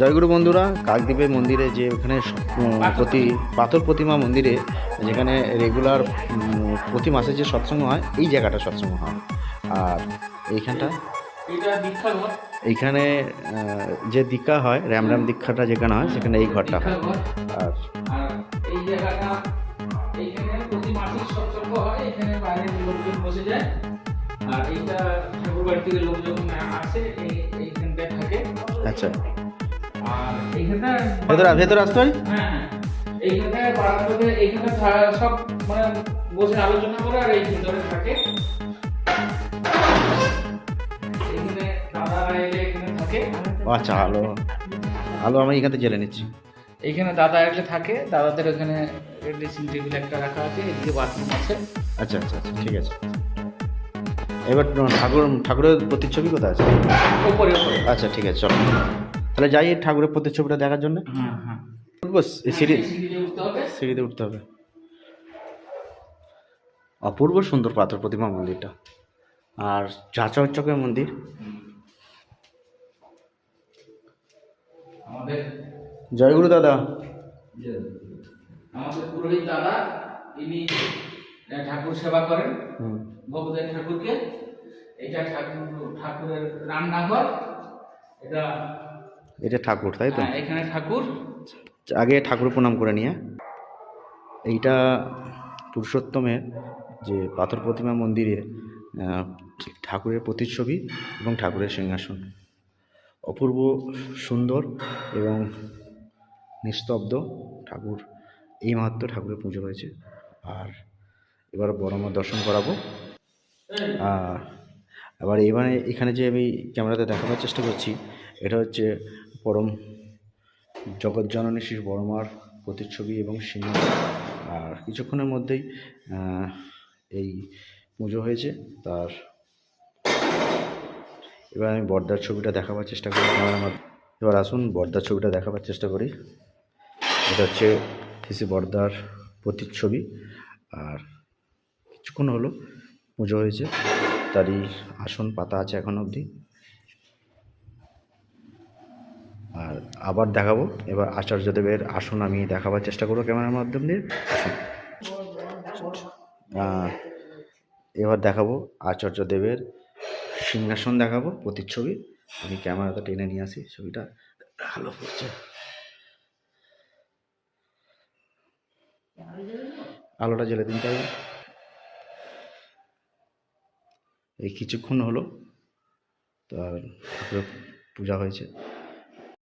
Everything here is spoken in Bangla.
জয়গুরু বন্ধুরা, কাকদ্বীপের মন্দিরে যে ওখানে পাথর প্রতিমা মন্দিরে যেখানে রেগুলার প্রতি মাসে যে সৎসঙ্গ হয়, এই জায়গাটা সৎসঙ্গ হয়। আর এইখানটা এইখানে যে দীক্ষা হয়, রাম দীক্ষাটা যেখানে হয় সেখানে এই ঘরটা হয়। আর এই জায়গাটা এইখানে প্রতি মাসে সৎসঙ্গ হয়, এখানে বাইরের লোকজন বসে যায়। আর এইটা ঠাকুর বাড়ি থেকে লোকজন আসে, এইখানটায় থাকে। আচ্ছা, আর এইখানটা ভেতরে আসতে পারি? হ্যাঁ হ্যাঁ, এইখানটায় বারান্দাতে এইখানে সব মানে বসে আলোচনা করে, আর এই ভিতরে থাকে। এখানে দাদারা এলে এখানে থাকে। আচ্ছা, আলো আলো আমি এখান থেকে জেলে নিচ্ছি। এইখানে দাদা এলে থাকে, দাদাদের ওখানে ড্রেসিং টেবিল একটা রাখা আছে, এদিকে বাথরুম আছে। আচ্ছা আচ্ছা আচ্ছা, ঠিক আছে। এবার ঠাকুরের প্রতিচ্ছবি কোথায় আছে? উপরে। আচ্ছা, ঠিক আছে, চলো তাহলে যাই ঠাকুরের প্রতিচ্ছবিটা দেখার জন্য। হ্যাঁ হ্যাঁ, সিঁড়িতে উঠতে হবে। অপূর্ব সুন্দর পাথর প্রতিমা মন্দিরটা, আর চকচকে মন্দির। আমাদের জয়গুরু দাদা। আমাদের পুরোহিত দাদা, ইনি ঠাকুর সেবা করেন, ভোগ দেন ঠাকুরকে। এটা ঠাকুরের রান্নাঘর। এটা ঠাকুর, তাই তো? এখানে ঠাকুর। আগে ঠাকুর প্রণাম করে নিয়ে। এইটা পুরুষোত্তমের যে পাথর প্রতিমা মন্দিরে ঠাকুরের প্রতিচ্ছবি এবং ঠাকুরের সিংহাসন। অপূর্ব সুন্দর এবং নিস্তব্ধ ঠাকুর। এই মাত্র ঠাকুরের পুজো হয়েছে। আর এবার বড় মার দর্শন করাবো। এবারে এখানে যে আমি ক্যামেরাতে দেখানোর চেষ্টা করছি, এটা হচ্ছে পরম জগৎজননী শ্রী বড়মার প্রতিচ্ছবি এবং সিংহাসন। আর কিছুক্ষণের মধ্যেই এই পুজো হয়েছে। তার এবার আমি বর্দার ছবিটা দেখাবার চেষ্টা করি ক্যামেরার মাধ্যমে। এবার আসুন বর্দার ছবিটা দেখাবার চেষ্টা করি। এটা হচ্ছে শ্রী বর্দার প্রতিচ্ছবি। আর কিছুক্ষণ হলো পুজো হয়েছে, তারই আসন পাতা আছে এখন অবধি। আর আবার দেখাবো, এবার আচার্যদেবের আসন আমি দেখাবার চেষ্টা করবো ক্যামেরার মাধ্যম দিয়ে। এবার দেখাবো আচার্যদেবের সিংহাসন, দেখাবো প্রতিচ্ছবি। আমি ক্যামেরাটা টেনে নিয়ে আসি, ছবিটা ভালো করছে। আলোটা জ্বেলে দিন তাই। এই কিছুক্ষণ হলো তার পূজা হয়েছে।